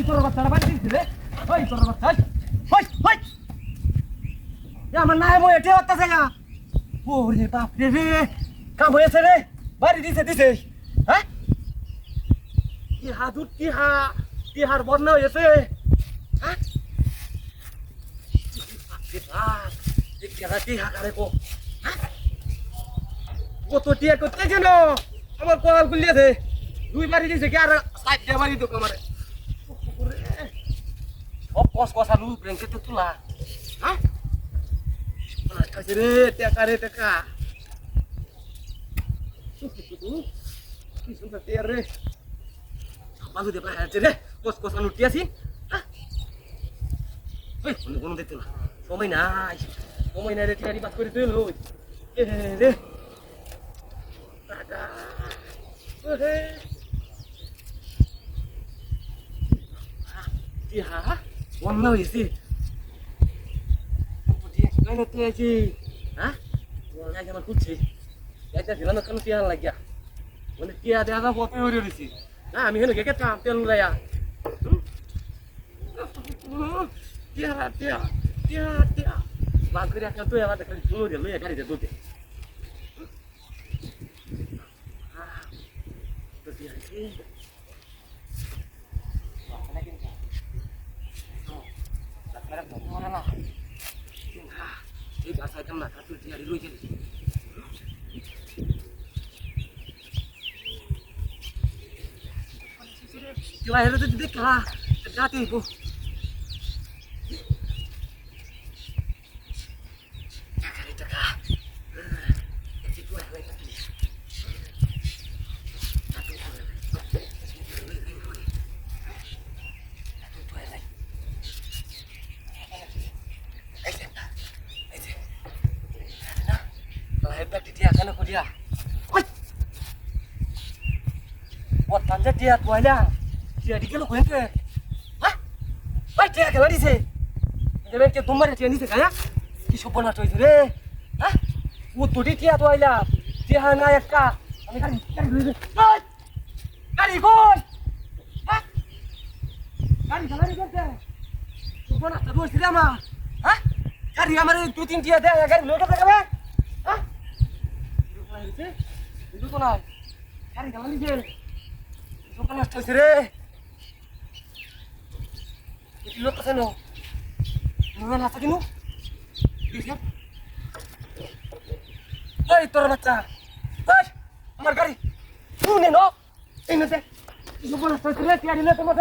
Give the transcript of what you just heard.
তোর বাচ্চারা বাড়ি দিয়েছিলে ওই তোর বাচ্চা ওই ওই আমার নাই মই এটে হত্যা জায়গা ওরে বাপ রে রে কাম হয়েছে রে বাড়ি দিছে হ্যাঁ তিহার বন্যা হয়েছে হ্যাঁ তিহা কারে কো কত টিয়া করতে যেন আমার কল গুলিয়েছে দুই বাড়ি দিয়েছে কি আর সাইডটা বাড়ি তো আমারে সব কষা লু ব্যাংকেতে তোলা হ্যাঁ রে টাকা কি সুন্দর টিয়া রে বালু দে পায় রে কষা লুটি আছি ওই কোনো দেখতে না সময় নাই রে টিয়ারি বাস করে তুই লই রে টাকা ওরে টিহা বন্যা হয়েছে হ্যাঁ আমার খুঁজছি একটা দিলাম কেন টিয়া লাগিয়া মানে টিয়া দেখা পথে হয়ে রয়েছি না আমি হেন কে কাম তেল উড়াইয়া টিয়া বাঘরে একটা তুই আমার খালি জোর দিয়ে লইয়া গাড়িতে দুধে তো টিয়া এই গাছ আইতাম না কাতুর টিয়ারি রয়েছে কেউ হেলে তো দেখা যাতে গো টাকা dia. Oi. Buat tanja dia tuanya. Dia dikelo kuen ke. Hah? Oi dia kela di se. Dia ke tumbar dia ni se kaya. Ki sopona toy re. Hah? Wo todi dia tuanya. Dia hana yakka. Ami kari dulu. Oi. Kari kon. Hah? Kari korte. Sopona tadu sira ma. Hah? Kari amare 2-3 dia deh ya kari loka kabe. Hah? itu tuh lah cari jalan di sini itu kan nasta sih itu lo kesana mana nasta gini lihat hei tor baca hei amar gari ini no ini teh itu kan nasta sih tiada lihat teman